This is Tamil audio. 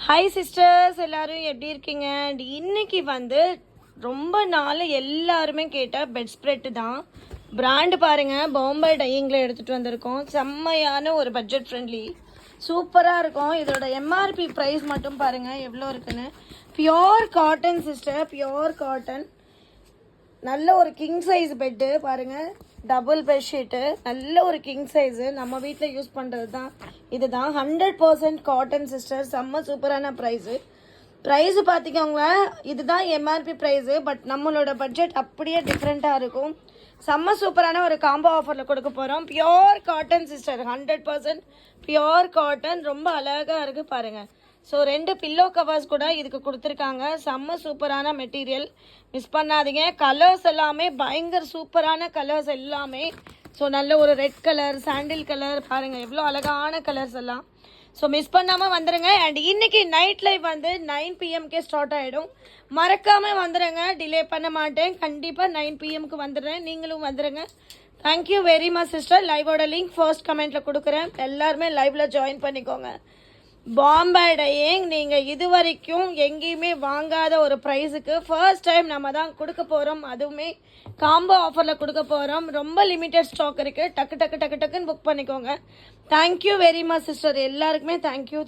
ஹாய் சிஸ்டர்ஸ், எல்லாரும் எப்படி இருக்கீங்க? இன்னைக்கு ரொம்ப நாள் எல்லாருமே கேட்ட பெட் ஸ்ப்ரெட் தான். பிராண்டு பாருங்க, பாம்பே டையிங்கில் எடுத்துகிட்டு வந்திருக்கோம். செம்மையான ஒரு பட்ஜெட் ஃப்ரெண்ட்லி, சூப்பராக இருக்கும். இதோட எம்ஆர்பி ப்ரைஸ் மட்டும் பாருங்கள் எவ்வளோ இருக்குன்னு. Pure cotton sister, pure cotton. நல்ல ஒரு கிங் சைஸ் பெட்டு பாருங்கள், டபுள் பெட்ஷீட்டு, நல்ல ஒரு கிங் சைஸு. நம்ம வீட்டில் யூஸ் பண்ணுறது தான் இதுதான். 100% காட்டன் சிஸ்டர், செம்ம சூப்பரான ப்ரைஸு. பார்த்திக்கோங்களேன், இதுதான் எம்ஆர்பி ப்ரைஸு. பட் நம்மளோட பட்ஜெட் அப்படியே டிஃப்ரெண்ட்டாக இருக்கும். செம்ம சூப்பரான ஒரு காம்போ ஆஃபரில் கொடுக்க போகிறோம். Pure cotton sister, 100% pure cotton. ரொம்ப அழகாக இருக்குது பாருங்கள். ஸோ 2 பில்லோ கவர்ஸ் கூட இதுக்கு கொடுத்துருக்காங்க. செம்ம சூப்பரான மெட்டீரியல், மிஸ் பண்ணாதீங்க. கலர்ஸ் எல்லாமே பயங்கர சூப்பரான கலர்ஸ் எல்லாமே. ஸோ நல்ல ஒரு ரெட் கலர், சாண்டில் கலர் பாருங்கள், எவ்வளோ அழகான கலர்ஸ் எல்லாம். ஸோ மிஸ் பண்ணாமல் வந்துடுங்க. அண்ட் இன்னைக்கு நைட் லைவ் 9 PM ஸ்டார்ட் ஆகிடும். மறக்காமல் வந்துடுங்க, டிலே பண்ண மாட்டேன். கண்டிப்பாக 9 PM வந்துடுறேன், நீங்களும் வந்துடுங்க. Thank you very much sister. லைவோட லிங்க் ஃபர்ஸ்ட் கமெண்ட்டில் கொடுக்குறேன், எல்லாருமே லைவில் ஜாயின் பண்ணிக்கோங்க. பாம்பே டையிங் நீங்கள் இது வரைக்கும் எங்கேயுமே வாங்காத ஒரு ப்ரைஸுக்கு ஃபர்ஸ்ட் டைம் நம்ம தான் கொடுக்க போகிறோம். அதுவுமே காம்போ ஆஃபரில் கொடுக்க போகிறோம். ரொம்ப லிமிட்டட் ஸ்டாக் இருக்குது. டக்குன்னு புக் பண்ணிக்கோங்க. Thank you very much sister. எல்லாருக்குமே தேங்க்யூ.